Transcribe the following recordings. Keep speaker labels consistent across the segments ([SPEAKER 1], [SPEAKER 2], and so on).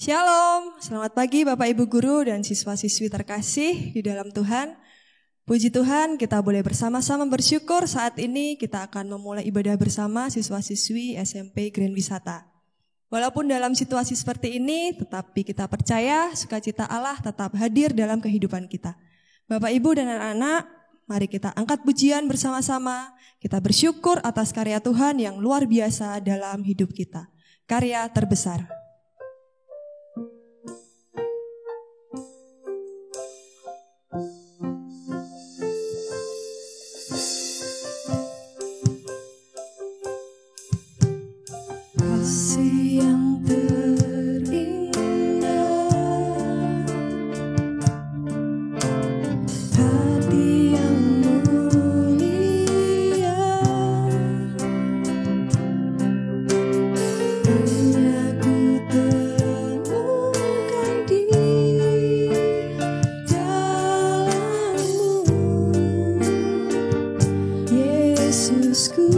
[SPEAKER 1] Shalom, selamat pagi Bapak Ibu Guru dan siswa-siswi terkasih di dalam Tuhan. Puji Tuhan, kita boleh bersama-sama bersyukur saat ini kita akan memulai ibadah bersama siswa-siswi SMP Grand Wisata. Walaupun dalam situasi seperti ini, tetapi kita percaya sukacita Allah tetap hadir dalam kehidupan kita. Bapak Ibu dan anak-anak, mari kita angkat pujian bersama-sama. Kita bersyukur atas karya Tuhan yang luar biasa dalam hidup kita. Karya terbesar.
[SPEAKER 2] Kasih yang terindah, hati yang mulia, hanya ku temukan di dalam-Mu, Yesusku.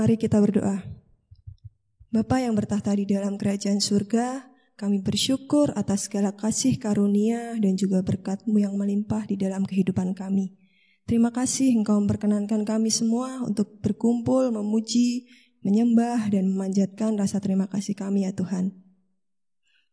[SPEAKER 1] Mari kita berdoa. Bapa yang bertahta di dalam kerajaan surga, kami bersyukur atas segala kasih karunia dan juga berkat-Mu yang melimpah di dalam kehidupan kami. Terima kasih Engkau memperkenankan kami semua untuk berkumpul, memuji, menyembah, dan memanjatkan rasa terima kasih kami ya Tuhan.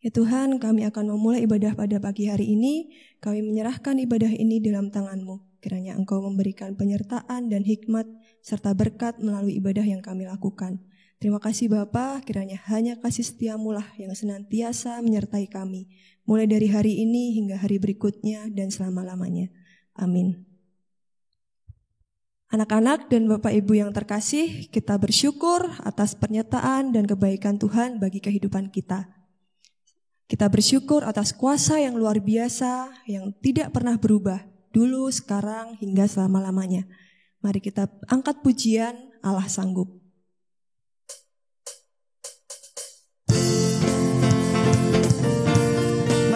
[SPEAKER 1] Ya Tuhan, kami akan memulai ibadah pada pagi hari ini. Kami menyerahkan ibadah ini dalam tangan-Mu. Kiranya Engkau memberikan penyertaan dan hikmat serta berkat melalui ibadah yang kami lakukan. Terima kasih Bapa, kiranya hanya kasih setia-Mu lah yang senantiasa menyertai kami, mulai dari hari ini hingga hari berikutnya dan selama-lamanya. Amin. Anak-anak dan Bapak Ibu yang terkasih, kita bersyukur atas penyertaan dan kebaikan Tuhan bagi kehidupan kita. Kita bersyukur atas kuasa yang luar biasa, yang tidak pernah berubah, dulu, sekarang, hingga selama-lamanya. Mari kita angkat pujian, Allah sanggup.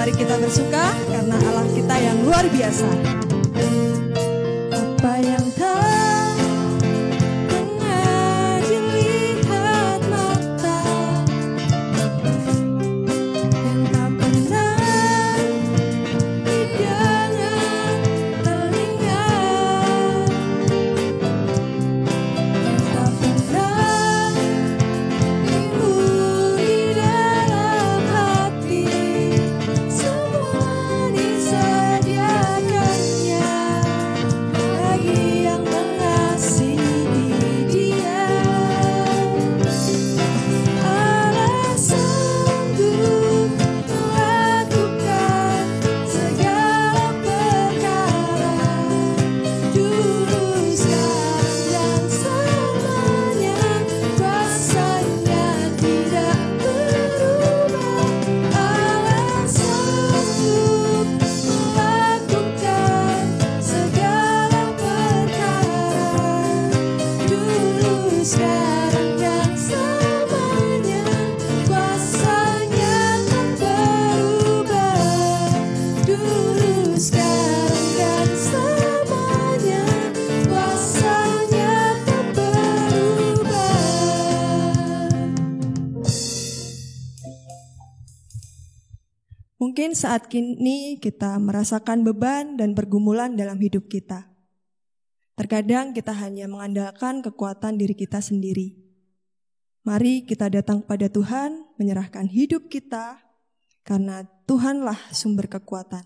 [SPEAKER 1] Mari kita bersuka karena Allah kita yang luar biasa. Apa yang tak pernah dilihat mata, yang tak pernah didengar telinga, yang tak pernah timbul di dalam hati. Semua disediakannya bagi yang mengasihi Dia. Allah sanggup melakukan segala perkara, dulu, sekarang, dan selamanya. Kuasa-Nya tidak berubah. Allah sanggup melakukan segala perkara, dulu, sekarang, dan selamanya. Kuasa-Nya tak berubah, dulu, sekarang, dan selamanya. Kuasa-Nya tak berubah. Mungkin saat kini kita merasakan beban dan pergumulan dalam hidup kita. Terkadang kita hanya mengandalkan kekuatan diri kita sendiri. Mari kita datang kepada Tuhan, menyerahkan hidup kita, karena Tuhanlah sumber kekuatan.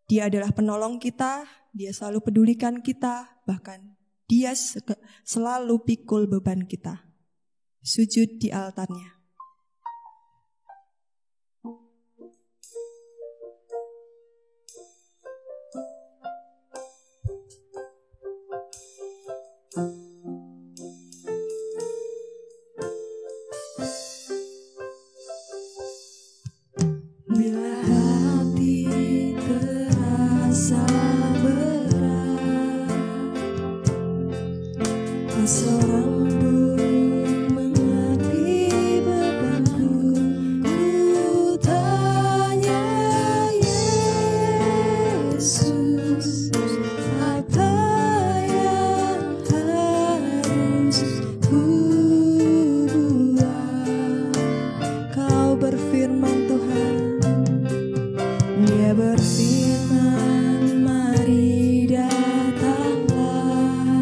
[SPEAKER 1] Dia adalah penolong kita, Dia selalu pedulikan kita, bahkan Dia selalu pikul beban kita. Sujud di altarnya. Bila hati terasa berat, tak seorang pun mengerti bebanku. Ku tanya Yesus, apa yang harus ku buat? Kau berfirman Tuhan, Dia berfirman, mari datanglah.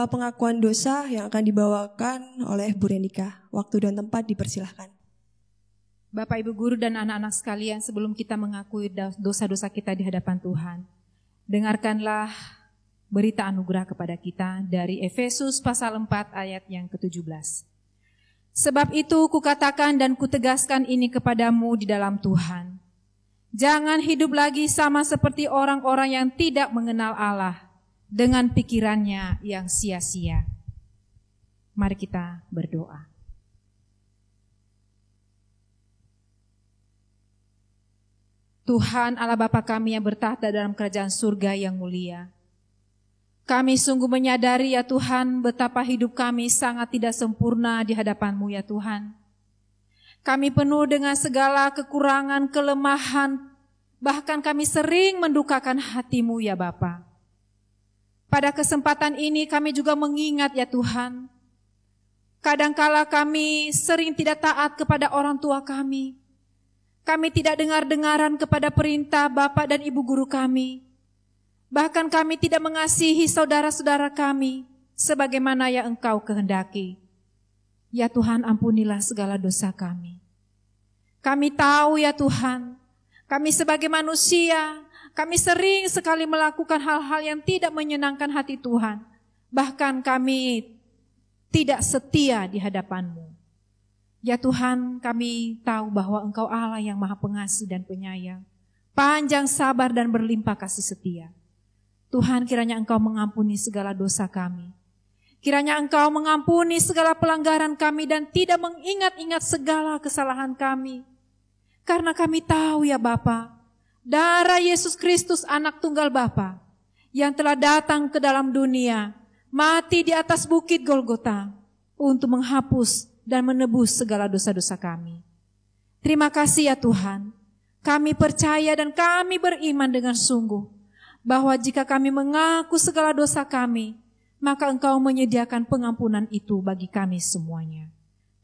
[SPEAKER 1] doa pengakuan dosa yang akan dibawakan oleh Bu Renika. Waktu dan tempat dipersilahkan.
[SPEAKER 3] Bapak, Ibu Guru, dan anak-anak sekalian, sebelum kita mengakui dosa-dosa kita di hadapan Tuhan, dengarkanlah berita anugerah kepada kita dari Efesus pasal 4 ayat yang ke-17. Sebab itu kukatakan dan kutegaskan ini kepadamu di dalam Tuhan. Jangan hidup lagi sama seperti orang-orang yang tidak mengenal Allah dengan pikirannya yang sia-sia. Mari kita berdoa. Tuhan Allah Bapa kami yang bertahta dalam kerajaan surga yang mulia. Kami sungguh menyadari ya Tuhan betapa hidup kami sangat tidak sempurna di hadapan-Mu ya Tuhan. Kami penuh dengan segala kekurangan, kelemahan, bahkan kami sering mendukakan hati-Mu ya Bapa. Pada kesempatan ini kami juga mengingat ya Tuhan, kadangkala kami sering tidak taat kepada orang tua kami. Kami tidak dengar-dengaran kepada perintah Bapak dan Ibu Guru kami. Bahkan kami tidak mengasihi saudara-saudara kami sebagaimana yang Engkau kehendaki. Ya Tuhan, ampunilah segala dosa kami. Kami tahu ya Tuhan, kami sebagai manusia, kami sering sekali melakukan hal-hal yang tidak menyenangkan hati Tuhan. Bahkan kami tidak setia di hadapan-Mu. Ya Tuhan, kami tahu bahwa Engkau Allah yang Maha Pengasih dan Penyayang, panjang sabar dan berlimpah kasih setia. Tuhan, kiranya Engkau mengampuni segala dosa kami. Kiranya Engkau mengampuni segala pelanggaran kami dan tidak mengingat-ingat segala kesalahan kami. Karena kami tahu ya Bapa, darah Yesus Kristus anak tunggal Bapa yang telah datang ke dalam dunia, mati di atas bukit Golgota untuk menghapus dan menebus segala dosa-dosa kami. Terima kasih ya Tuhan, kami percaya dan kami beriman dengan sungguh bahwa jika kami mengaku segala dosa kami, maka Engkau menyediakan pengampunan itu bagi kami semuanya.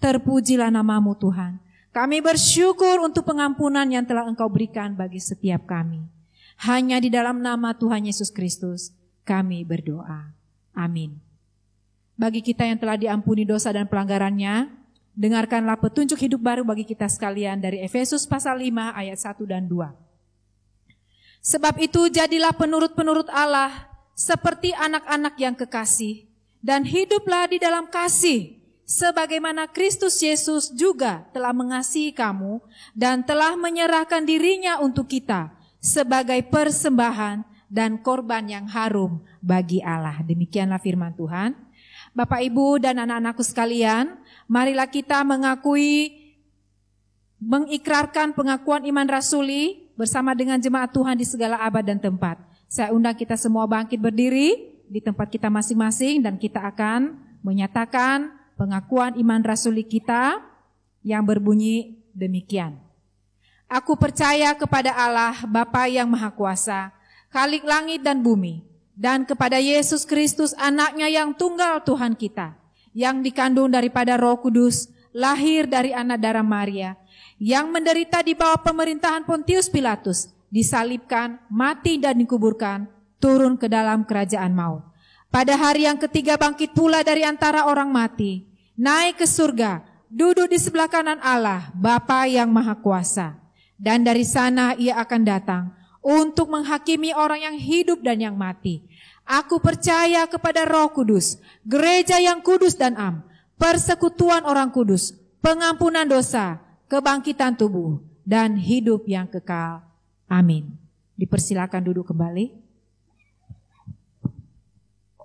[SPEAKER 3] Terpujilah nama-Mu Tuhan. Kami bersyukur untuk pengampunan yang telah Engkau berikan bagi setiap kami. Hanya di dalam nama Tuhan Yesus Kristus kami berdoa. Amin. Bagi kita yang telah diampuni dosa dan pelanggarannya, dengarkanlah petunjuk hidup baru bagi kita sekalian dari Efesus pasal 5 ayat 1 dan 2. Sebab itu jadilah penurut-penurut Allah seperti anak-anak yang kekasih, dan hiduplah di dalam kasih, sebagaimana Kristus Yesus juga telah mengasihi kamu dan telah menyerahkan dirinya untuk kita sebagai persembahan dan korban yang harum bagi Allah. Demikianlah firman Tuhan. Bapak, Ibu, dan anak-anakku sekalian, marilah kita mengikrarkan pengakuan iman rasuli bersama dengan jemaat Tuhan di segala abad dan tempat. Saya undang kita semua bangkit berdiri di tempat kita masing-masing dan kita akan menyatakan pengakuan iman rasuli kita yang berbunyi demikian. Aku percaya kepada Allah Bapa yang Maha Kuasa, Khalik langit dan bumi, dan kepada Yesus Kristus anaknya yang tunggal Tuhan kita, yang dikandung daripada Roh Kudus, lahir dari anak darah Maria, yang menderita di bawah pemerintahan Pontius Pilatus, disalibkan, mati dan dikuburkan, turun ke dalam kerajaan maut. Pada hari yang ketiga bangkit pula dari antara orang mati, naik ke surga, duduk di sebelah kanan Allah, Bapa yang Maha Kuasa. Dan dari sana ia akan datang untuk menghakimi orang yang hidup dan yang mati. Aku percaya kepada Roh Kudus, gereja yang kudus dan am, persekutuan orang kudus, pengampunan dosa, kebangkitan tubuh, dan hidup yang kekal. Amin. Dipersilakan duduk kembali.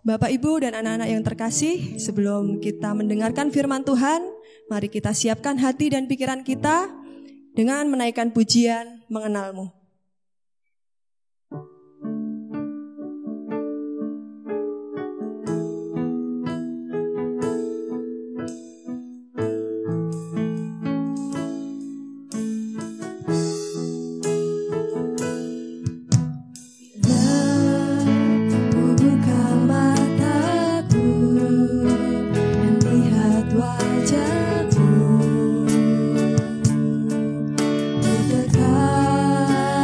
[SPEAKER 1] Bapak, Ibu, dan anak-anak yang terkasih, sebelum kita mendengarkan firman Tuhan, mari kita siapkan hati dan pikiran kita dengan menaikkan pujian mengenal-Mu.
[SPEAKER 2] Wajahmu berdekat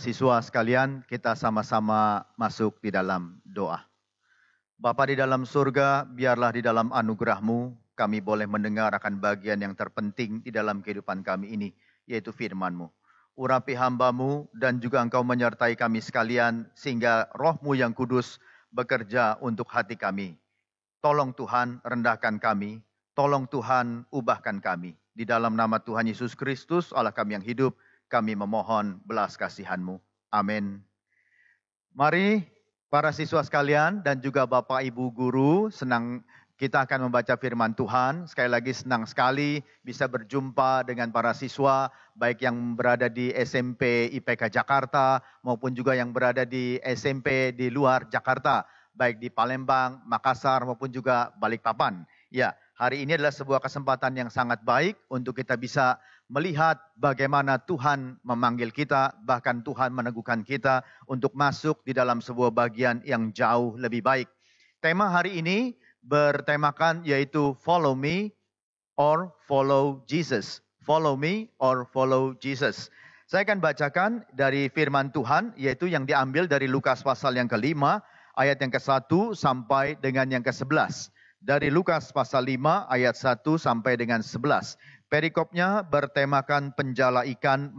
[SPEAKER 4] siswa sekalian, kita sama-sama masuk di dalam doa. Bapa di dalam surga, biarlah di dalam anugerah-Mu kami boleh mendengar akan bagian yang terpenting di dalam kehidupan kami ini, yaitu firman-Mu. Urapi hamba-Mu dan juga Engkau menyertai kami sekalian, sehingga Roh-Mu yang kudus bekerja untuk hati kami. Tolong Tuhan rendahkan kami, tolong Tuhan ubahkan kami. Di dalam nama Tuhan Yesus Kristus, Allah kami yang hidup, kami memohon belas kasihan-Mu. Amin. Mari para siswa sekalian dan juga Bapak Ibu Guru, senang kita akan membaca firman Tuhan. Sekali lagi senang sekali bisa berjumpa dengan para siswa, baik yang berada di SMP IPK Jakarta maupun juga yang berada di SMP di luar Jakarta, baik di Palembang, Makassar maupun juga Balikpapan. Ya, hari ini adalah sebuah kesempatan yang sangat baik untuk kita bisa melihat bagaimana Tuhan memanggil kita, bahkan Tuhan meneguhkan kita untuk masuk di dalam sebuah bagian yang jauh lebih baik. Tema hari ini bertemakan yaitu Follow Me or Follow Jesus. Follow Me or Follow Jesus. Saya akan bacakan dari firman Tuhan, yaitu yang diambil dari Lukas pasal yang ke-5, ayat yang ke-1 sampai dengan yang ke-11. Dari Lukas pasal 5 ayat 1 sampai dengan 11. Perikopnya bertemakan penjala ikan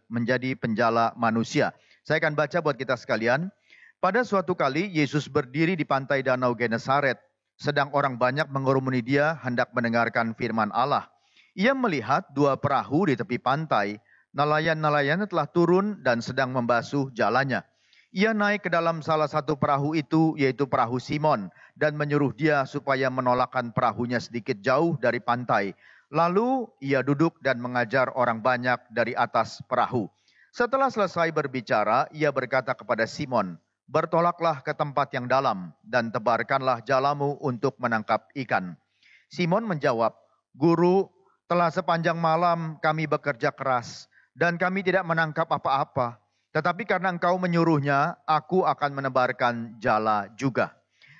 [SPEAKER 4] menjadi penjala manusia. Saya akan baca buat kita sekalian. Pada suatu kali Yesus berdiri di pantai Danau Genesaret. Sedang orang banyak mengerumuni dia hendak mendengarkan firman Allah. Ia melihat dua perahu di tepi pantai. Nelayan-nelayan telah turun dan sedang membasuh jalannya. Ia naik ke dalam salah satu perahu itu, yaitu perahu Simon, dan menyuruh dia supaya menolakkan perahunya sedikit jauh dari pantai. Lalu ia duduk dan mengajar orang banyak dari atas perahu. Setelah selesai berbicara, ia berkata kepada Simon, "Bertolaklah ke tempat yang dalam dan tebarkanlah jalamu untuk menangkap ikan." Simon menjawab, "Guru, telah sepanjang malam kami bekerja keras dan kami tidak menangkap apa-apa. Tetapi karena Engkau menyuruhnya, aku akan menebarkan jala juga."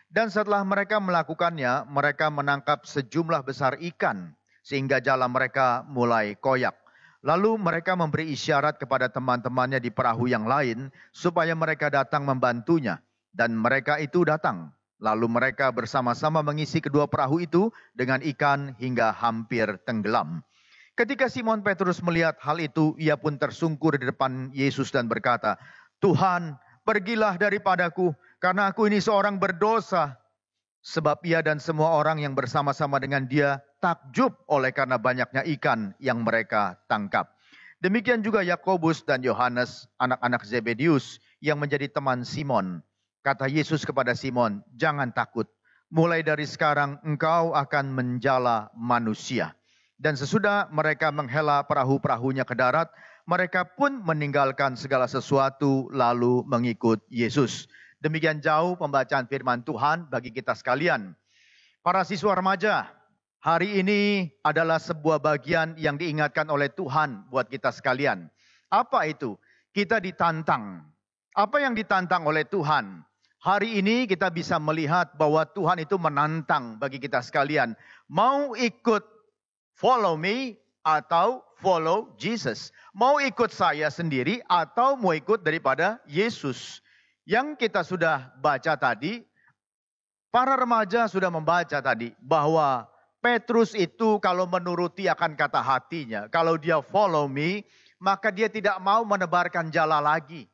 [SPEAKER 4] Dan setelah mereka melakukannya, mereka menangkap sejumlah besar ikan, sehingga jala mereka mulai koyak. Lalu mereka memberi isyarat kepada teman-temannya di perahu yang lain, supaya mereka datang membantunya. Dan mereka itu datang. Lalu mereka bersama-sama mengisi kedua perahu itu dengan ikan hingga hampir tenggelam. Ketika Simon Petrus melihat hal itu, ia pun tersungkur di depan Yesus dan berkata, "Tuhan, pergilah daripadaku, karena aku ini seorang berdosa." Sebab ia dan semua orang yang bersama-sama dengan dia takjub oleh karena banyaknya ikan yang mereka tangkap. Demikian juga Yakobus dan Yohanes, anak-anak Zebedius, yang menjadi teman Simon. Kata Yesus kepada Simon, "Jangan takut, mulai dari sekarang engkau akan menjala manusia." Dan sesudah mereka menghela perahu-perahunya ke darat, mereka pun meninggalkan segala sesuatu lalu mengikut Yesus. Demikian jauh pembacaan firman Tuhan bagi kita sekalian. Para siswa remaja, hari ini adalah sebuah bagian yang diingatkan oleh Tuhan buat kita sekalian. Apa itu? Kita ditantang. Apa yang ditantang oleh Tuhan? Hari ini kita bisa melihat bahwa Tuhan itu menantang bagi kita sekalian. Mau ikut follow me atau follow Jesus? Mau ikut saya sendiri atau mau ikut daripada Yesus? Yang kita sudah baca tadi, para remaja sudah membaca tadi bahwa Petrus itu kalau menuruti akan kata hatinya, kalau dia follow me, maka dia tidak mau menebarkan jala lagi.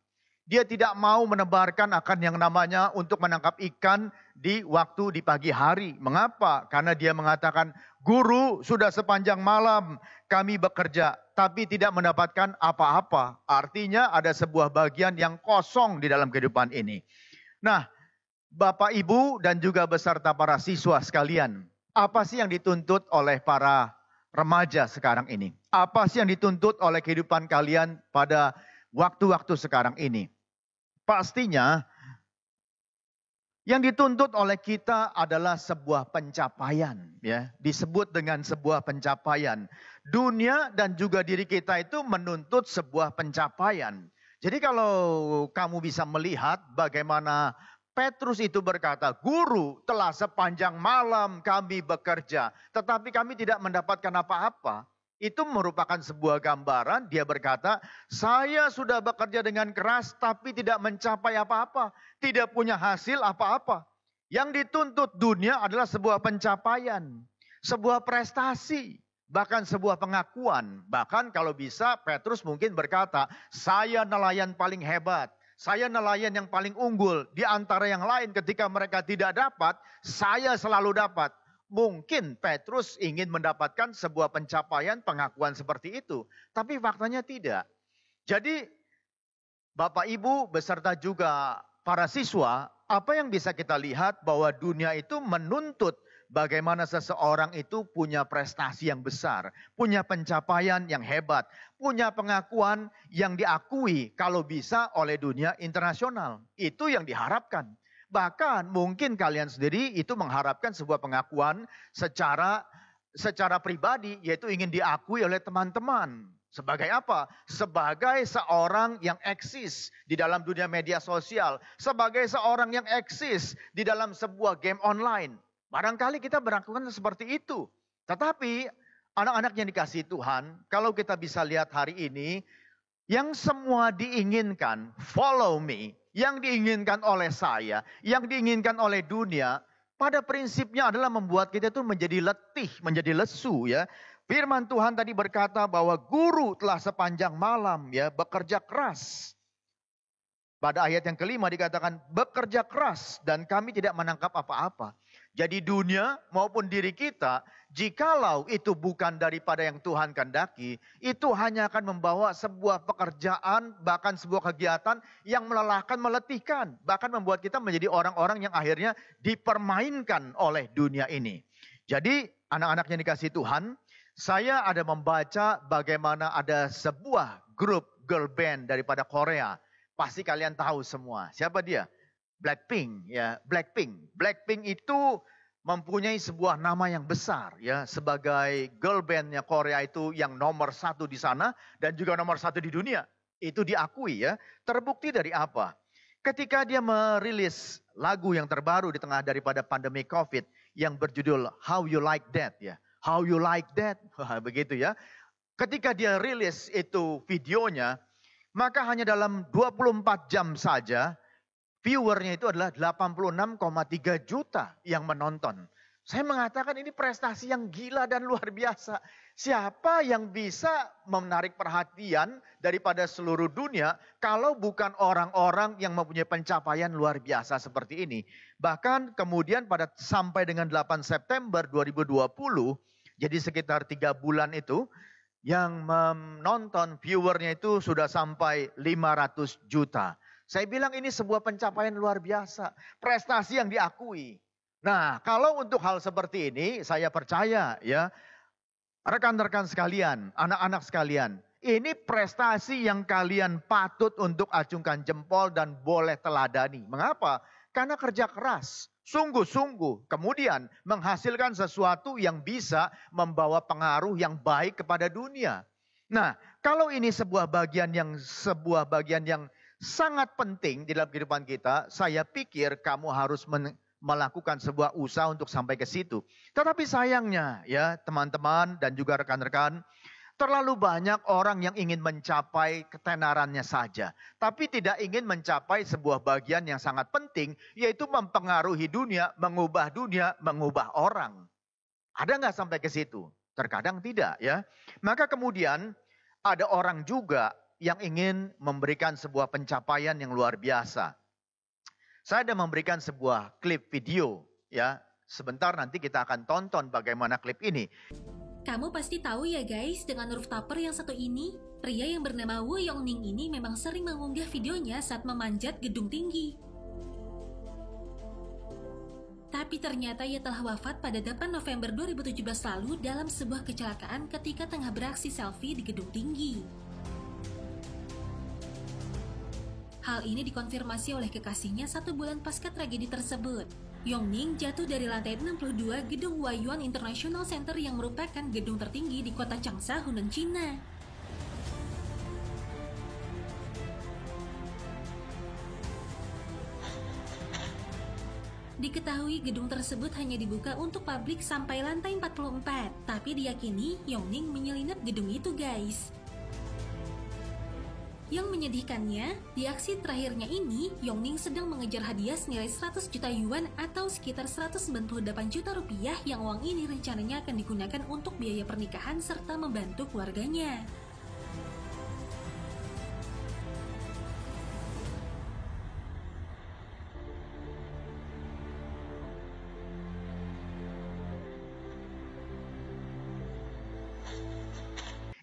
[SPEAKER 4] Dia tidak mau menebarkan akan yang namanya untuk menangkap ikan di waktu di pagi hari. Mengapa? Karena dia mengatakan, "Guru, sudah sepanjang malam kami bekerja, tapi tidak mendapatkan apa-apa." Artinya ada sebuah bagian yang kosong di dalam kehidupan ini. Nah, Bapak, Ibu, dan juga beserta para siswa sekalian, apa sih yang dituntut oleh para remaja sekarang ini? Apa sih yang dituntut oleh kehidupan kalian pada waktu-waktu sekarang ini? Pastinya yang dituntut oleh kita adalah sebuah pencapaian, ya. Disebut dengan sebuah pencapaian. Dunia dan juga diri kita itu menuntut sebuah pencapaian. Jadi kalau kamu bisa melihat bagaimana Petrus itu berkata, "Guru, telah sepanjang malam kami bekerja, tetapi kami tidak mendapatkan apa-apa." Itu merupakan sebuah gambaran, dia berkata, saya sudah bekerja dengan keras tapi tidak mencapai apa-apa. Tidak punya hasil apa-apa. Yang dituntut dunia adalah sebuah pencapaian, sebuah prestasi, bahkan sebuah pengakuan. Bahkan kalau bisa Petrus mungkin berkata, saya nelayan paling hebat. Saya nelayan yang paling unggul. Di antara yang lain ketika mereka tidak dapat, saya selalu dapat. Mungkin Petrus ingin mendapatkan sebuah pencapaian, pengakuan seperti itu. Tapi faktanya tidak. Jadi Bapak Ibu beserta juga para siswa, apa yang bisa kita lihat bahwa dunia itu menuntut bagaimana seseorang itu punya prestasi yang besar, punya pencapaian yang hebat, punya pengakuan yang diakui kalau bisa oleh dunia internasional. Itu yang diharapkan. Bahkan mungkin kalian sendiri itu mengharapkan sebuah pengakuan secara pribadi, yaitu ingin diakui oleh teman-teman. Sebagai apa? Sebagai seorang yang eksis di dalam dunia media sosial. Sebagai seorang yang eksis di dalam sebuah game online. Barangkali kita melakukan seperti itu. Tetapi anak-anak yang dikasihi Tuhan, kalau kita bisa lihat hari ini, yang semua diinginkan, follow me, yang diinginkan oleh saya, yang diinginkan oleh dunia, pada prinsipnya adalah membuat kita itu menjadi letih, menjadi lesu ya. Firman Tuhan tadi berkata bahwa guru telah sepanjang malam ya bekerja keras. Pada ayat yang kelima dikatakan bekerja keras dan kami tidak menangkap apa-apa. Jadi dunia maupun diri kita, jikalau itu bukan daripada yang Tuhan kehendaki, itu hanya akan membawa sebuah pekerjaan, bahkan sebuah kegiatan yang melelahkan, meletihkan. Bahkan membuat kita menjadi orang-orang yang akhirnya dipermainkan oleh dunia ini. Jadi anak-anak yang dikasihi Tuhan, saya ada membaca bagaimana ada sebuah grup girl band daripada Korea. Pasti kalian tahu semua. Siapa dia? Blackpink ya, Blackpink. Blackpink itu mempunyai sebuah nama yang besar ya, sebagai girl bandnya Korea itu yang nomor 1 di sana dan juga nomor 1 di dunia. Itu diakui ya. Terbukti dari apa? Ketika dia merilis lagu yang terbaru di tengah daripada pandemi COVID yang berjudul How You Like That ya. How You Like That, begitu ya. Ketika dia rilis itu videonya, maka hanya dalam 24 jam saja viewernya itu adalah 86,3 juta yang menonton. Saya mengatakan ini prestasi yang gila dan luar biasa. Siapa yang bisa menarik perhatian daripada seluruh dunia kalau bukan orang-orang yang mempunyai pencapaian luar biasa seperti ini. Bahkan kemudian sampai dengan 8 September 2020, jadi sekitar 3 bulan itu, yang menonton viewernya itu sudah sampai 500 juta. Saya bilang ini sebuah pencapaian luar biasa. Prestasi yang diakui. Nah, kalau untuk hal seperti ini, saya percaya ya, rekan-rekan sekalian, anak-anak sekalian, ini prestasi yang kalian patut untuk acungkan jempol dan boleh teladani. Mengapa? Karena kerja keras. Sungguh-sungguh, kemudian menghasilkan sesuatu yang bisa membawa pengaruh yang baik kepada dunia. Nah, kalau ini sebuah bagian yang sangat penting di dalam kehidupan kita, saya pikir kamu harus melakukan sebuah usaha untuk sampai ke situ. Tetapi sayangnya ya teman-teman dan juga rekan-rekan, terlalu banyak orang yang ingin mencapai ketenarannya saja. Tapi tidak ingin mencapai sebuah bagian yang sangat penting. Yaitu mempengaruhi dunia, mengubah orang. Ada nggak sampai ke situ? Terkadang tidak ya. Maka kemudian ada orang juga yang ingin memberikan sebuah pencapaian yang luar biasa. Saya ada memberikan sebuah klip video ya. Sebentar nanti kita akan tonton bagaimana klip ini.
[SPEAKER 5] Kamu pasti tahu ya guys, dengan rooftopper yang satu ini, pria yang bernama Woo Yong-ning ini memang sering mengunggah videonya saat memanjat gedung tinggi. Tapi ternyata ia telah wafat pada 8 November 2017 lalu dalam sebuah kecelakaan ketika tengah beraksi selfie di gedung tinggi. Hal ini dikonfirmasi oleh kekasihnya 1 bulan pasca tragedi tersebut. Yong-ning jatuh dari lantai 62 gedung Huaiyuan International Center yang merupakan gedung tertinggi di kota Changsha, Hunan, China. Diketahui gedung tersebut hanya dibuka untuk publik sampai lantai 44, tapi diyakini Yongning menyelinap gedung itu, guys. Yang menyedihkannya, di aksi terakhirnya ini, Yongning sedang mengejar hadiah senilai 100 juta yuan atau sekitar 198 juta rupiah yang uang ini rencananya akan digunakan untuk biaya pernikahan serta membantu keluarganya.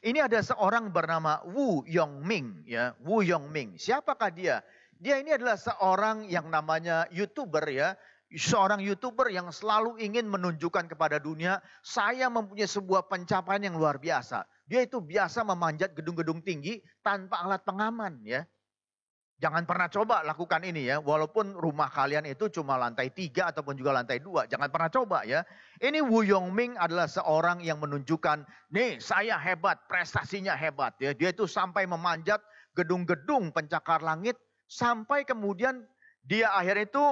[SPEAKER 4] Ini ada seorang bernama Wu Yongming, ya. Wu Yongming. Siapakah dia? Dia ini adalah seorang yang namanya YouTuber, ya. Seorang YouTuber yang selalu ingin menunjukkan kepada dunia, saya mempunyai sebuah pencapaian yang luar biasa. Dia itu biasa memanjat gedung-gedung tinggi tanpa alat pengaman, ya. Jangan pernah coba lakukan ini ya, walaupun rumah kalian itu cuma lantai 3 ataupun juga lantai 2. Jangan pernah coba ya. Ini Wu Yongming adalah seorang yang menunjukkan, nih saya hebat, prestasinya hebat ya. Dia itu sampai memanjat gedung-gedung pencakar langit, sampai kemudian dia akhirnya itu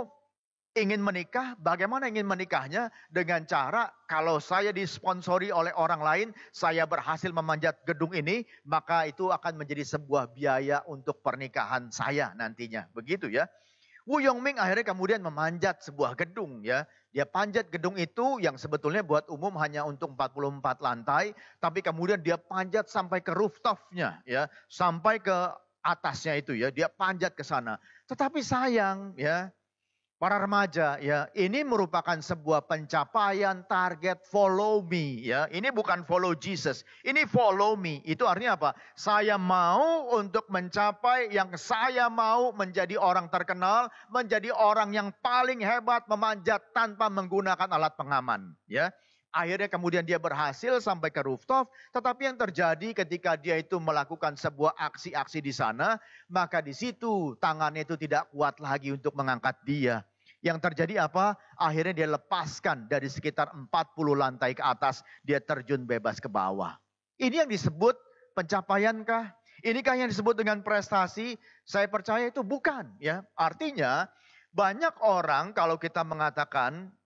[SPEAKER 4] ingin menikah. Bagaimana ingin menikahnya? Dengan cara kalau saya disponsori oleh orang lain, saya berhasil memanjat gedung ini, maka itu akan menjadi sebuah biaya untuk pernikahan saya nantinya. Begitu ya. Wu Yongming akhirnya kemudian memanjat sebuah gedung ya. Dia panjat gedung itu yang sebetulnya buat umum hanya untuk 44 lantai, tapi kemudian dia panjat sampai ke rooftopnya ya, sampai ke atasnya itu ya, dia panjat ke sana. Tetapi sayang ya, para remaja ya, ini merupakan sebuah pencapaian target follow me ya. Ini bukan follow Jesus, ini follow me. Itu artinya apa? Saya mau untuk mencapai yang saya mau, menjadi orang terkenal, menjadi orang yang paling hebat memanjat tanpa menggunakan alat pengaman ya. Akhirnya kemudian dia berhasil sampai ke rooftop, tetapi yang terjadi ketika dia itu melakukan sebuah aksi-aksi di sana, maka di situ tangannya itu tidak kuat lagi untuk mengangkat dia. Yang terjadi apa? Akhirnya dia lepaskan dari sekitar 40 lantai ke atas, dia terjun bebas ke bawah. Ini yang disebut pencapaiankah? Inikah yang disebut dengan prestasi? Saya percaya itu bukan ya. Artinya banyak orang kalau kita mengatakan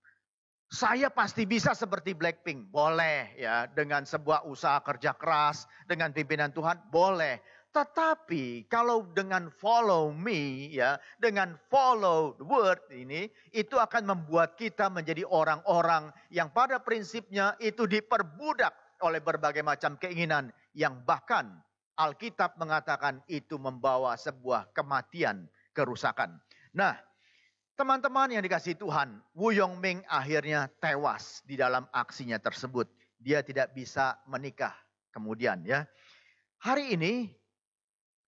[SPEAKER 4] saya pasti bisa seperti Blackpink, boleh ya, dengan sebuah usaha kerja keras, dengan pimpinan Tuhan, boleh. Tetapi kalau dengan follow me ya, dengan follow the word ini, itu akan membuat kita menjadi orang-orang yang pada prinsipnya itu diperbudak oleh berbagai macam keinginan yang bahkan Alkitab mengatakan itu membawa sebuah kematian, kerusakan. Nah, teman-teman yang dikasihi Tuhan, Wu Yongming akhirnya tewas di dalam aksinya tersebut. Dia tidak bisa menikah kemudian ya. Hari ini,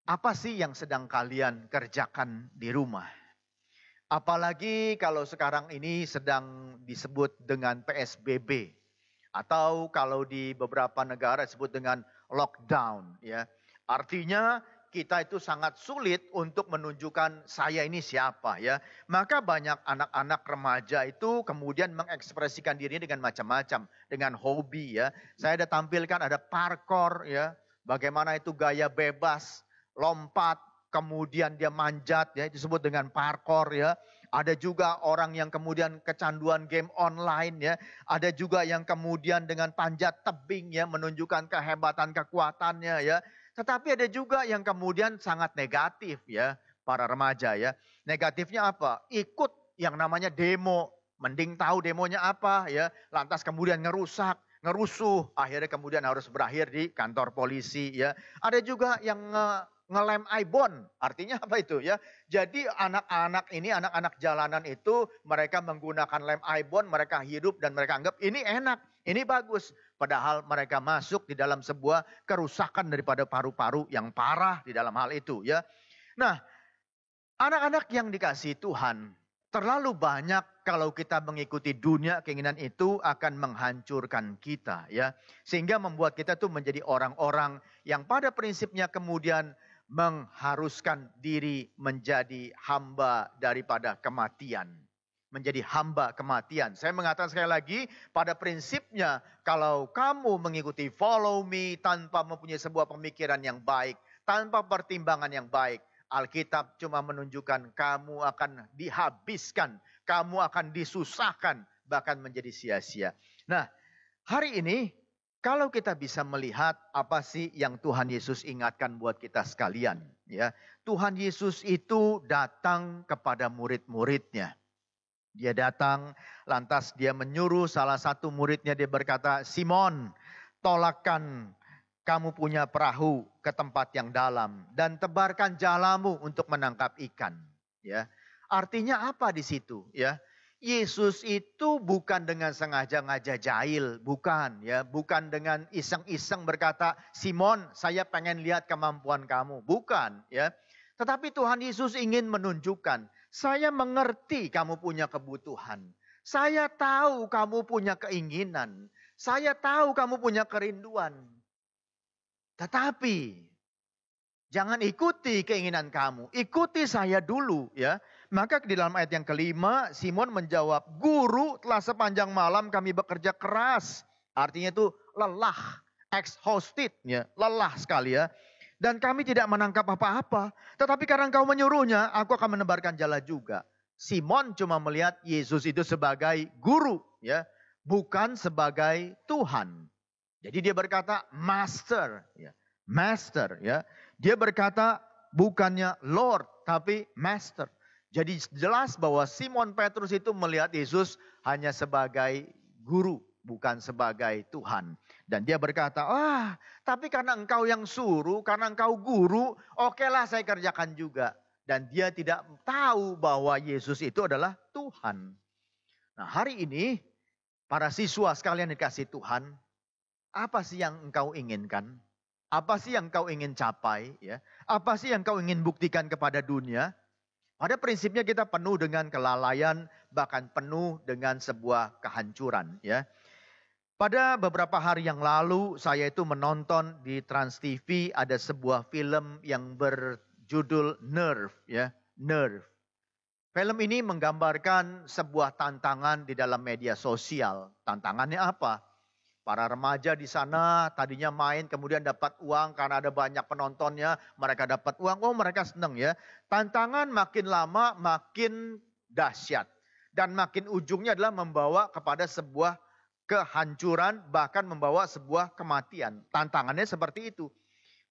[SPEAKER 4] apa sih yang sedang kalian kerjakan di rumah? Apalagi kalau sekarang ini sedang disebut dengan PSBB. Atau kalau di beberapa negara disebut dengan lockdown ya. Artinya kita itu sangat sulit untuk menunjukkan saya ini siapa ya. Maka banyak anak-anak remaja itu kemudian mengekspresikan dirinya dengan macam-macam. Dengan hobi ya. Saya ada tampilkan ada parkour ya. Bagaimana itu gaya bebas, lompat, kemudian dia manjat ya. Disebut dengan parkour ya. Ada juga orang yang kemudian kecanduan game online ya. Ada juga yang kemudian dengan panjat tebing ya. Menunjukkan kehebatan kekuatannya ya. Tetapi ada juga yang kemudian sangat negatif ya, para remaja ya. Negatifnya apa? Ikut yang namanya demo, mending tahu demonya apa ya. Lantas kemudian ngerusak, ngerusuh, akhirnya kemudian harus berakhir di kantor polisi ya. Ada juga yang ngelem ibon, artinya apa itu ya? Jadi anak-anak ini, anak-anak jalanan itu mereka menggunakan lem ibon, mereka hidup dan mereka anggap ini enak, ini bagus. Padahal mereka masuk di dalam sebuah kerusakan daripada paru-paru yang parah di dalam hal itu ya. Nah, anak-anak yang dikasihi Tuhan, terlalu banyak kalau kita mengikuti dunia, keinginan itu akan menghancurkan kita ya. Sehingga membuat kita tuh menjadi orang-orang yang pada prinsipnya kemudian mengharuskan diri menjadi hamba daripada kematian. Menjadi hamba kematian. Saya mengatakan sekali lagi, pada prinsipnya kalau kamu mengikuti follow me tanpa mempunyai sebuah pemikiran yang baik, tanpa pertimbangan yang baik, Alkitab cuma menunjukkan kamu akan dihabiskan kamu akan disusahkan, bahkan menjadi sia-sia. Nah, hari ini kalau kita bisa melihat apa sih yang Tuhan Yesus ingatkan buat kita sekalian, ya. Tuhan Yesus itu datang kepada murid-muridnya. Dia datang, lantas dia menyuruh salah satu muridnya, dia berkata, Simon, tolakkan kamu punya perahu ke tempat yang dalam dan tebarkan jalamu untuk menangkap ikan. Ya, artinya apa di situ? Ya, Yesus itu bukan dengan sengaja jahil, bukan. Ya, bukan dengan iseng-iseng berkata, Simon, saya pengen lihat kemampuan kamu, bukan. Ya, tetapi Tuhan Yesus ingin menunjukkan, saya mengerti kamu punya kebutuhan, saya tahu kamu punya keinginan, saya tahu kamu punya kerinduan. Tetapi jangan ikuti keinginan kamu, ikuti saya dulu, ya. Maka di dalam ayat yang kelima, Simon menjawab, Guru, telah sepanjang malam kami bekerja keras. Artinya itu lelah, exhausted, ya, lelah sekali, ya. Dan kami tidak menangkap apa-apa. Tetapi karena engkau menyuruhnya, aku akan menebarkan jala juga. Simon cuma melihat Yesus itu sebagai guru, ya, bukan sebagai Tuhan. Jadi dia berkata master, ya. Master, ya. Dia berkata bukannya Lord, tapi master. Jadi jelas bahwa Simon Petrus itu melihat Yesus hanya sebagai guru, bukan sebagai Tuhan. Dan dia berkata, tapi karena engkau yang suruh, karena engkau guru, okelah saya kerjakan juga. Dan dia tidak tahu bahwa Yesus itu adalah Tuhan. Nah, hari ini para siswa sekalian dikasih Tuhan, apa sih yang engkau inginkan? Apa sih yang engkau ingin capai? Ya? Apa sih yang engkau ingin buktikan kepada dunia? Pada prinsipnya kita penuh dengan kelalaian, bahkan penuh dengan sebuah kehancuran. Ya. Pada beberapa hari yang lalu, saya itu menonton di Trans TV ada sebuah film yang berjudul Nerve. Ya. Nerve. Film ini menggambarkan sebuah tantangan di dalam media sosial. Tantangannya apa? Para remaja di sana tadinya main kemudian dapat uang karena ada banyak penontonnya. Mereka dapat uang, mereka senang ya. Tantangan makin lama makin dahsyat. Dan makin ujungnya adalah membawa kepada sebuah kehancuran, bahkan membawa sebuah kematian. Tantangannya seperti itu.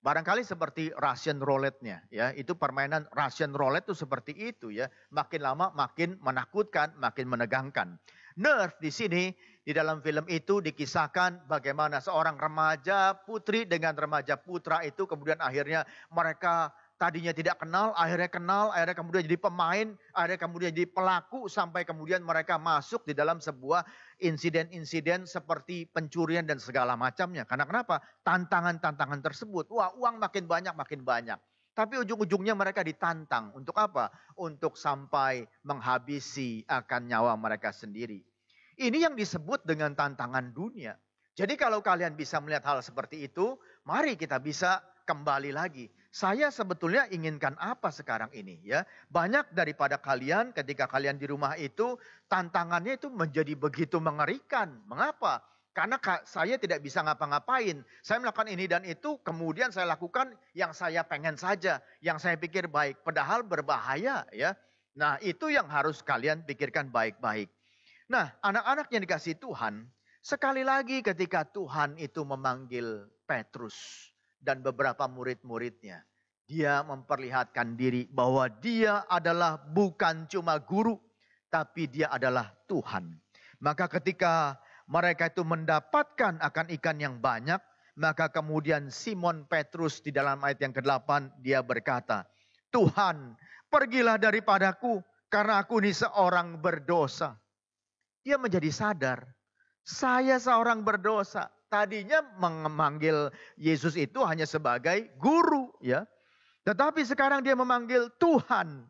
[SPEAKER 4] Barangkali seperti Russian roulette-nya, ya. Itu permainan Russian roulette itu seperti itu ya. Makin lama makin menakutkan, makin menegangkan. Nerve di sini di dalam film itu dikisahkan bagaimana seorang remaja putri dengan remaja putra itu kemudian akhirnya mereka tadinya tidak kenal, akhirnya kemudian jadi pemain, akhirnya kemudian jadi pelaku sampai kemudian mereka masuk di dalam sebuah insiden-insiden seperti pencurian dan segala macamnya. Karena kenapa? Tantangan-tantangan tersebut. Wah, uang makin banyak. Tapi ujung-ujungnya mereka ditantang. Untuk apa? Untuk sampai menghabisi akan nyawa mereka sendiri. Ini yang disebut dengan tantangan dunia. Jadi kalau kalian bisa melihat hal seperti itu, mari kita bisa kembali lagi. Saya sebetulnya inginkan apa sekarang ini ya? Banyak daripada kalian ketika kalian di rumah itu, tantangannya itu menjadi begitu mengerikan. Mengapa? Karena saya tidak bisa ngapa-ngapain. Saya melakukan ini dan itu, kemudian saya lakukan yang saya pengen saja. Yang saya pikir baik, padahal berbahaya ya. Nah itu yang harus kalian pikirkan baik-baik. Nah anak-anak yang dikasih Tuhan, sekali lagi ketika Tuhan itu memanggil Petrus dan beberapa murid-muridnya. Dia memperlihatkan diri bahwa dia adalah bukan cuma guru, tapi dia adalah Tuhan. Maka ketika mereka itu mendapatkan akan ikan yang banyak, maka kemudian Simon Petrus di dalam ayat yang ke-8 dia berkata, Tuhan, pergilah daripadaku karena aku ini seorang berdosa. Dia menjadi sadar, saya seorang berdosa. Tadinya memanggil Yesus itu hanya sebagai guru, ya. Tetapi sekarang dia memanggil Tuhan.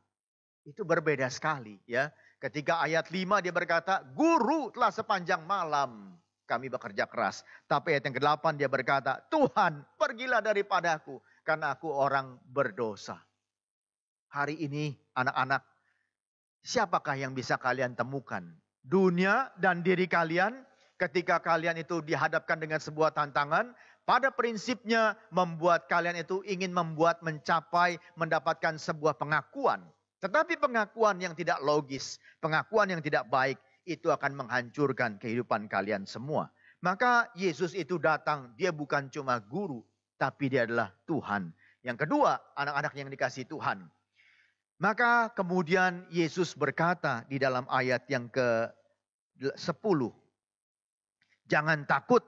[SPEAKER 4] Itu berbeda sekali, ya. Ketika ayat 5 dia berkata, Guru telah sepanjang malam kami bekerja keras. Tapi ayat yang ke-8 dia berkata, Tuhan pergilah daripadaku karena aku orang berdosa. Hari ini anak-anak, siapakah yang bisa kalian temukan? Dunia dan diri kalian ketika kalian itu dihadapkan dengan sebuah tantangan, pada prinsipnya membuat kalian itu ingin mendapatkan sebuah pengakuan. Tetapi pengakuan yang tidak logis, pengakuan yang tidak baik, itu akan menghancurkan kehidupan kalian semua. Maka Yesus itu datang, dia bukan cuma guru, tapi dia adalah Tuhan. Yang kedua, anak-anak yang dikasihi Tuhan. Maka kemudian Yesus berkata di dalam ayat yang ke-10. Jangan takut,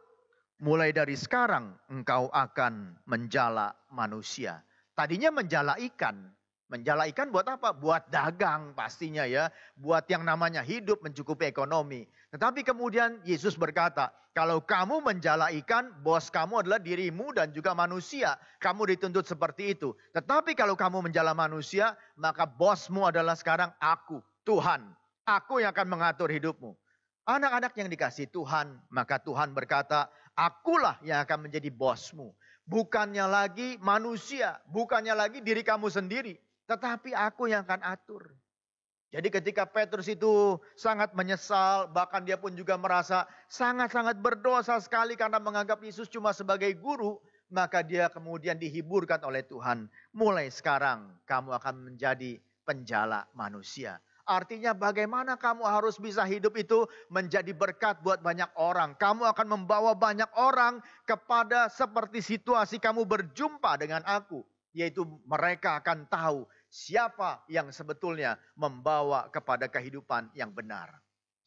[SPEAKER 4] mulai dari sekarang engkau akan menjala manusia. Tadinya menjala ikan. Menjala ikan buat apa? Buat dagang pastinya ya. Buat yang namanya hidup mencukupi ekonomi. Tetapi kemudian Yesus berkata, kalau kamu menjala ikan, bos kamu adalah dirimu dan juga manusia. Kamu dituntut seperti itu. Tetapi kalau kamu menjala manusia, maka bosmu adalah sekarang aku, Tuhan. Aku yang akan mengatur hidupmu. Anak-anak yang dikasihi Tuhan, maka Tuhan berkata, akulah yang akan menjadi bosmu. Bukannya lagi manusia, bukannya lagi diri kamu sendiri. Tetapi aku yang akan atur. Jadi ketika Petrus itu sangat menyesal, bahkan dia pun juga merasa sangat-sangat berdosa sekali karena menganggap Yesus cuma sebagai guru, maka dia kemudian dihiburkan oleh Tuhan. Mulai sekarang kamu akan menjadi penjala manusia. Artinya bagaimana kamu harus bisa hidup itu menjadi berkat buat banyak orang. Kamu akan membawa banyak orang kepada seperti situasi kamu berjumpa dengan aku. Yaitu mereka akan tahu siapa yang sebetulnya membawa kepada kehidupan yang benar.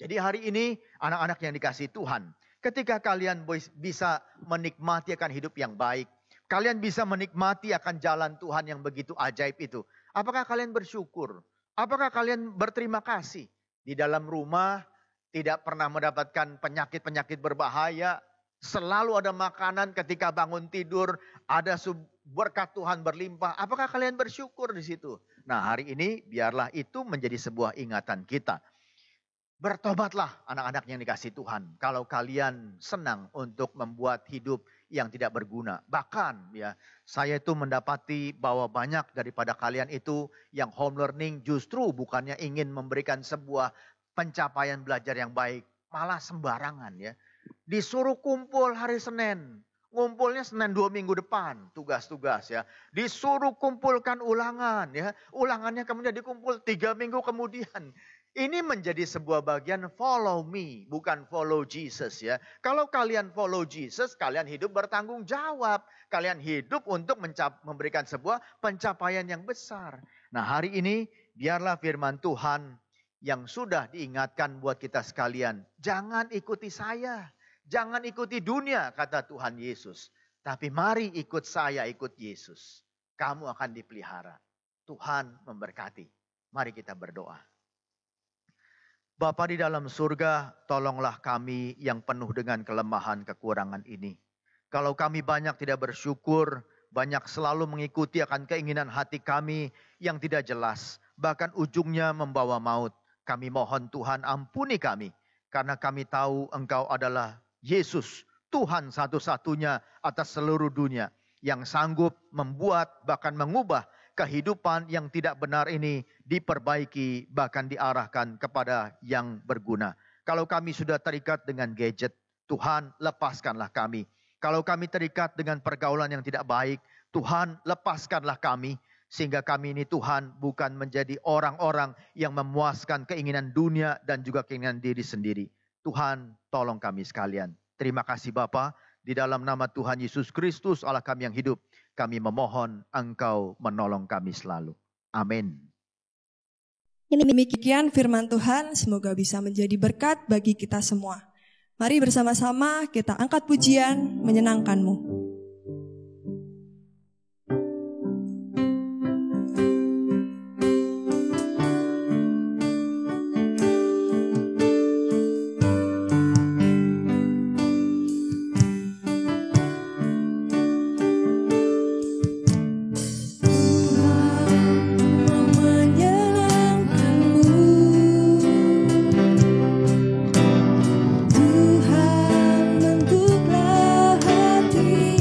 [SPEAKER 4] Jadi hari ini anak-anak yang dikasihi Tuhan. Ketika kalian bisa menikmati akan hidup yang baik. Kalian bisa menikmati akan jalan Tuhan yang begitu ajaib itu. Apakah kalian bersyukur? Apakah kalian berterima kasih? Di dalam rumah tidak pernah mendapatkan penyakit-penyakit berbahaya. Selalu ada makanan ketika bangun tidur. Ada berkat Tuhan berlimpah. Apakah kalian bersyukur di situ? Nah hari ini biarlah itu menjadi sebuah ingatan kita. Bertobatlah anak-anak yang dikasihi Tuhan. Kalau kalian senang untuk membuat hidup yang tidak berguna. Bahkan ya saya itu mendapati bahwa banyak daripada kalian itu yang home learning justru bukannya ingin memberikan sebuah pencapaian belajar yang baik. Malah sembarangan ya. Disuruh kumpul hari Senin. Ngumpulnya Senin 2 minggu depan, tugas-tugas ya. Disuruh kumpulkan ulangan ya. Ulangannya kemudian dikumpul 3 minggu kemudian. Ini menjadi sebuah bagian follow me, bukan follow Jesus ya. Kalau kalian follow Jesus, kalian hidup bertanggung jawab. Kalian hidup untuk memberikan sebuah pencapaian yang besar. Nah hari ini biarlah firman Tuhan yang sudah diingatkan buat kita sekalian. Jangan ikuti saya. Jangan ikuti dunia, kata Tuhan Yesus. Tapi mari ikut saya, ikut Yesus. Kamu akan dipelihara. Tuhan memberkati. Mari kita berdoa. Bapa di dalam surga, tolonglah kami yang penuh dengan kelemahan kekurangan ini. Kalau kami banyak tidak bersyukur, banyak selalu mengikuti akan keinginan hati kami yang tidak jelas. Bahkan ujungnya membawa maut. Kami mohon Tuhan ampuni kami. Karena kami tahu Engkau adalah Yesus, Tuhan satu-satunya atas seluruh dunia yang sanggup membuat bahkan mengubah kehidupan yang tidak benar ini diperbaiki bahkan diarahkan kepada yang berguna. Kalau kami sudah terikat dengan gadget, Tuhan lepaskanlah kami. Kalau kami terikat dengan pergaulan yang tidak baik, Tuhan lepaskanlah kami. Sehingga kami ini Tuhan bukan menjadi orang-orang yang memuaskan keinginan dunia dan juga keinginan diri sendiri. Tuhan, tolong kami sekalian. Terima kasih Bapa, di dalam nama Tuhan Yesus Kristus, Allah kami yang hidup, kami memohon Engkau menolong kami selalu. Amin.
[SPEAKER 1] Demikian firman Tuhan, semoga bisa menjadi berkat bagi kita semua. Mari bersama-sama kita angkat pujian menyenangkan-Mu.
[SPEAKER 2] Tuhan, bentuklah hati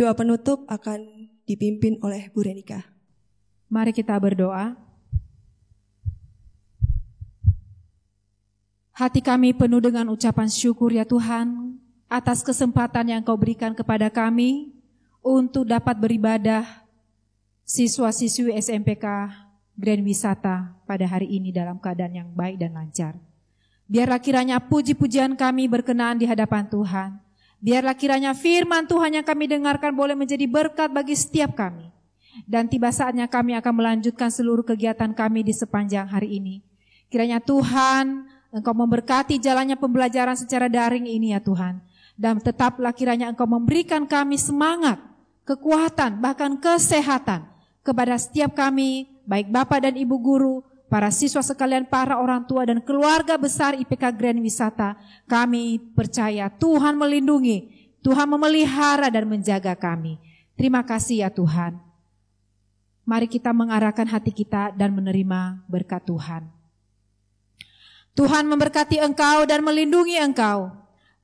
[SPEAKER 1] Doa penutup akan dipimpin oleh Bu Renika.
[SPEAKER 3] Mari kita berdoa. Hati kami penuh dengan ucapan syukur ya Tuhan atas kesempatan yang Kau berikan kepada kami untuk dapat beribadah siswa-siswi SMPK Grand Wisata pada hari ini dalam keadaan yang baik dan lancar. Biarlah kiranya puji-pujian kami berkenan di hadapan Tuhan. Biarlah kiranya firman Tuhan yang kami dengarkan boleh menjadi berkat bagi setiap kami. Dan tiba saatnya kami akan melanjutkan seluruh kegiatan kami di sepanjang hari ini. Kiranya Tuhan, Engkau memberkati jalannya pembelajaran secara daring ini ya Tuhan. Dan tetaplah kiranya Engkau memberikan kami semangat, kekuatan, bahkan kesehatan kepada setiap kami, baik Bapak dan Ibu Guru, para siswa sekalian, para orang tua dan keluarga besar IPK Grand Wisata. Kami percaya Tuhan melindungi, Tuhan memelihara dan menjaga kami. Terima kasih ya Tuhan. Mari kita mengarahkan hati kita dan menerima berkat Tuhan. Tuhan memberkati engkau dan melindungi engkau.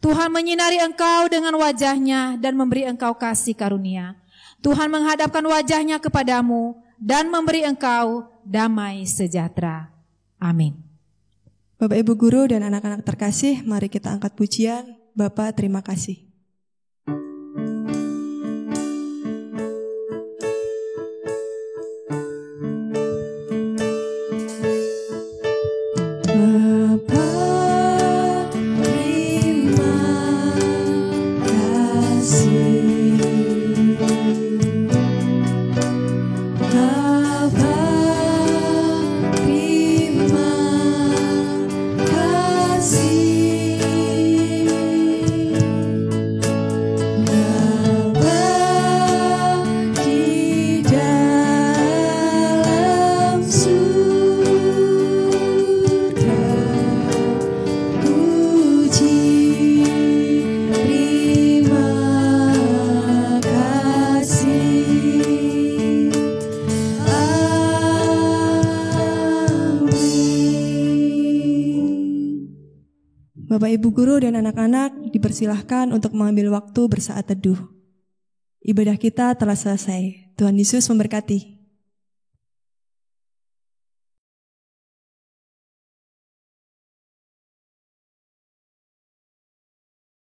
[SPEAKER 3] Tuhan menyinari engkau dengan wajahnya dan memberi engkau kasih karunia. Tuhan menghadapkan wajahnya kepadamu dan memberi engkau damai sejahtera. Amin.
[SPEAKER 1] Bapak Ibu Guru dan anak-anak terkasih, mari kita angkat pujian. Bapak terima kasih. Bapak Ibu Guru dan anak-anak dipersilahkan untuk mengambil waktu bersaat teduh. Ibadah kita telah selesai. Tuhan Yesus memberkati.